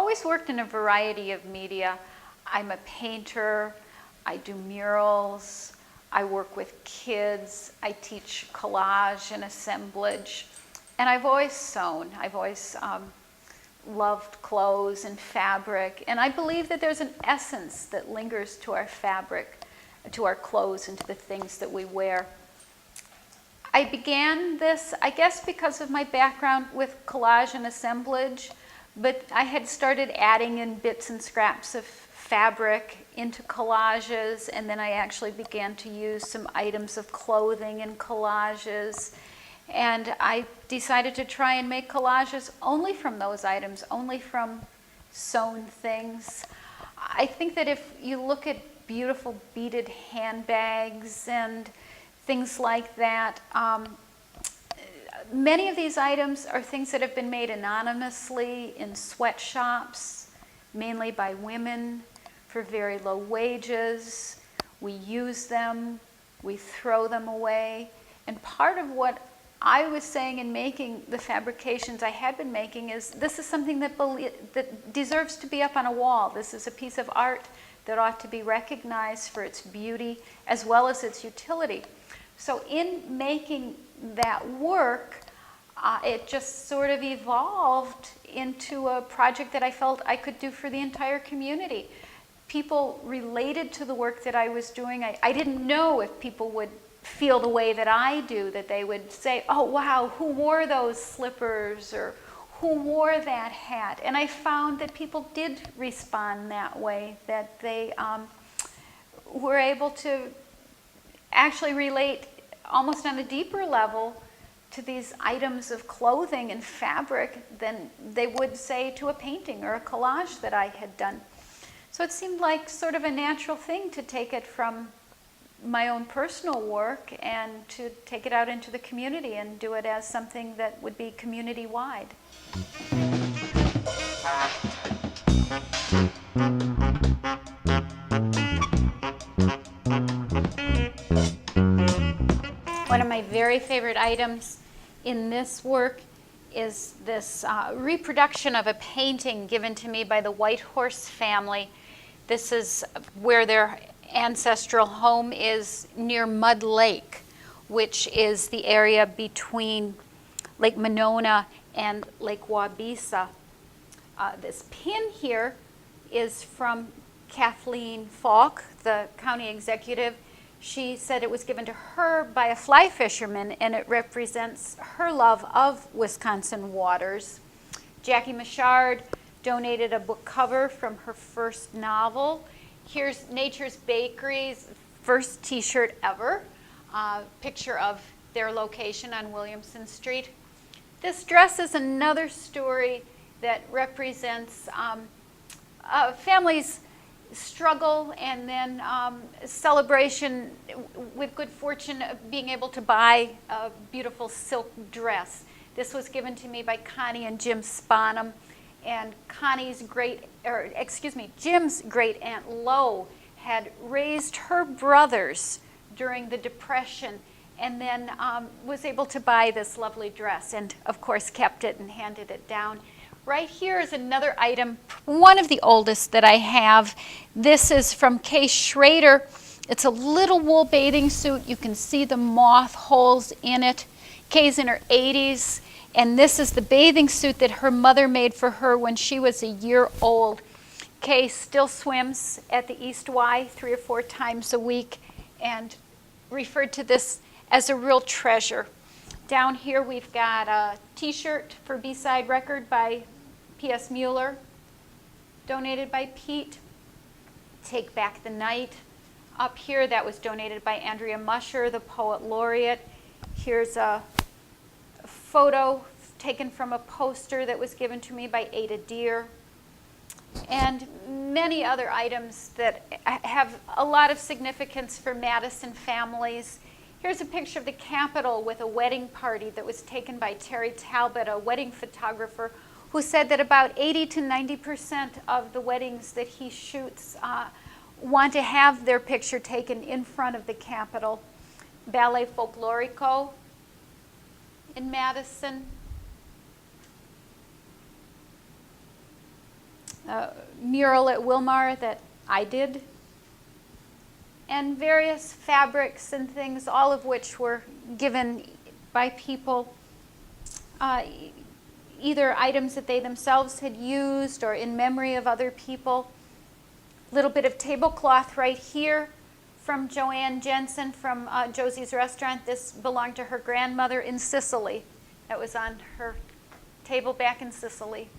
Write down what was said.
always worked in a variety of media. I'm a painter, I do murals, I work with kids, I teach collage and assemblage, and I've always sewn. I've always loved clothes and fabric, and I believe that there's an essence that lingers to our fabric, to our clothes, and to the things that we wear. I began this, I guess, because of my background with collage and assemblage, but I had started adding in bits and scraps of fabric into collages, and then I actually began to use some items of clothing in collages. And I decided to try and make collages only from those items, only from sewn things. I think that if you look at beautiful beaded handbags and things like that, many of these items are things that have been made anonymously in sweatshops, mainly by women for very low wages. We use them, we throw them away. And part of what I was saying in making the fabrications I had been making is this is something that deserves to be up on a wall. This is a piece of art that ought to be recognized for its beauty as well as its utility. So in making that work, it just sort of evolved into a project that I felt I could do for the entire community. People related to the work that I was doing. I didn't know if people would feel the way that I do, that they would say, oh wow, who wore those slippers, or who wore that hat? And I found that people did respond that way, that they were able to actually relate almost on a deeper level to these items of clothing and fabric than they would say to a painting or a collage that I had done. So it seemed like sort of a natural thing to take it from my own personal work and to take it out into the community and do it as something that would be community-wide. One of my very favorite items in this work is this reproduction of a painting given to me by the White Horse family. This is where their ancestral home is near Mud Lake, which is the area between Lake Monona and Lake Wabisa. This pin here is from Kathleen Falk, the county executive. She said it was given to her by a fly fisherman, and it represents her love of Wisconsin waters. Jackie Michard donated a book cover from her first novel. Here's Nature's Bakery's first t-shirt ever, picture of their location on Williamson Street. This dress is another story that represents a family's struggle and then celebration with good fortune of being able to buy a beautiful silk dress. This was given to me by Connie and Jim Sponham, and Jim's great aunt Lo had raised her brothers during the Depression, and then was able to buy this lovely dress, and of course kept it and handed it down. Right here is another item, one of the oldest that I have. This is from Kay Schrader. It's a little wool bathing suit. You can see the moth holes in it. Kay's in her 80s, and this is the bathing suit that her mother made for her when she was a year old. Kay still swims at the East Y 3 or 4 times a week and referred to this as a real treasure. Down here we've got a t-shirt for B-Side Record by P.S. Mueller, donated by Pete. Take Back the Night. Up here, that was donated by Andrea Musher, the poet laureate. Here's a photo taken from a poster that was given to me by Ada Deer. And many other items that have a lot of significance for Madison families. Here's a picture of the Capitol with a wedding party that was taken by Terry Talbot, a wedding photographer, who said that about 80 to 90% of the weddings that he shoots want to have their picture taken in front of the Capitol. Ballet Folklorico in Madison. mural at Wilmar that I did, and various fabrics and things, all of which were given by people, either items that they themselves had used or in memory of other people. A little bit of tablecloth right here from Joanne Jensen from Josie's Restaurant. This belonged to her grandmother in Sicily. That was on her table back in Sicily.